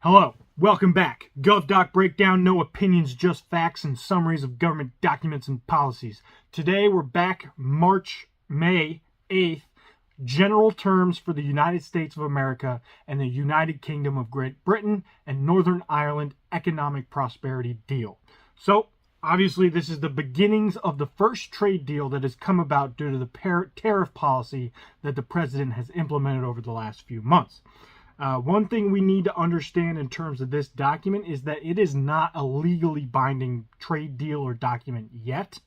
Hello, welcome back. GovDoc Breakdown, no opinions, just facts and summaries of government documents and policies. Today we're back May 8th, general terms for the United States of America and the United Kingdom of Great Britain and Northern Ireland Economic Prosperity Deal. So, obviously this is the beginnings of the first trade deal that has come about due to the tariff policy that the president has implemented over the last few months. One thing we need to understand in terms of this document is that it is not a legally binding trade deal or document yet,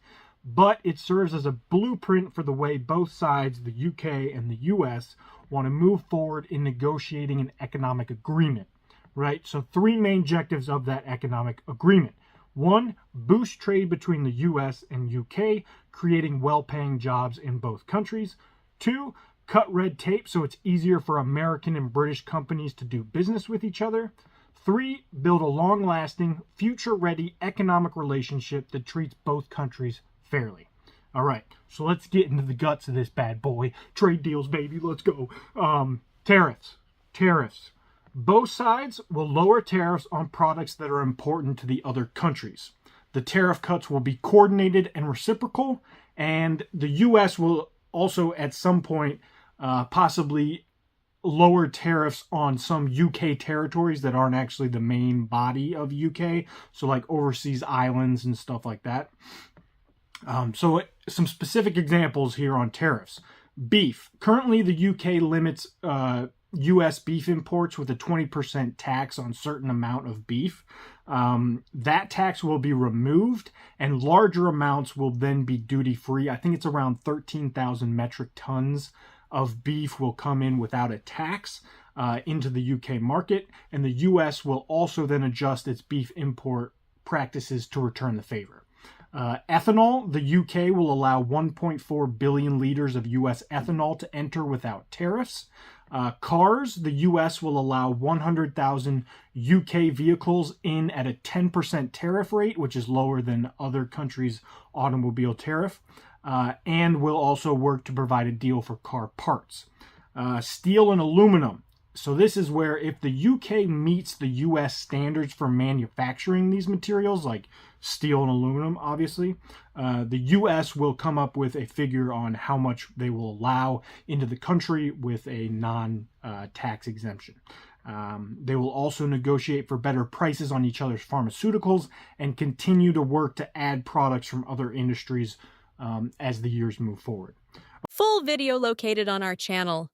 but it serves as a blueprint for the way both sides, the UK and the US, want to move forward in negotiating an economic agreement, right? So three main objectives of that economic agreement. One, boost trade between the US and UK, creating well-paying jobs in both countries. Two, cut red tape so it's easier for American and British companies to do business with each other. Three, build a long-lasting, future-ready economic relationship that treats both countries fairly. All right, so let's get into the guts of this bad boy. Trade deals, baby, let's go. Tariffs. Both sides will lower tariffs on products that are important to the other countries. The tariff cuts will be coordinated and reciprocal, and the U.S. will also at some point possibly lower tariffs on some UK territories that aren't actually the main body of UK, so like overseas islands and stuff like that. So some specific examples here on tariffs. Beef. Currently the UK limits US beef imports with a 20% tax on certain amount of beef. That tax will be removed and larger amounts will then be duty-free. I think it's around 13,000 metric tons of beef will come in without a tax into the UK market, and the US will also then adjust its beef import practices to return the favor. Ethanol, the UK will allow 1.4 billion liters of US ethanol to enter without tariffs. Cars, the US will allow 100,000 UK vehicles in at a 10% tariff rate, which is lower than other countries' automobile tariff, and will also work to provide a deal for car parts. Steel and aluminum. So this is where if the UK meets the US standards for manufacturing these materials, like steel and aluminum, obviously, the US will come up with a figure on how much they will allow into the country with a non-tax exemption. They will also negotiate for better prices on each other's pharmaceuticals and continue to work to add products from other industries as the years move forward. Full video located on our channel.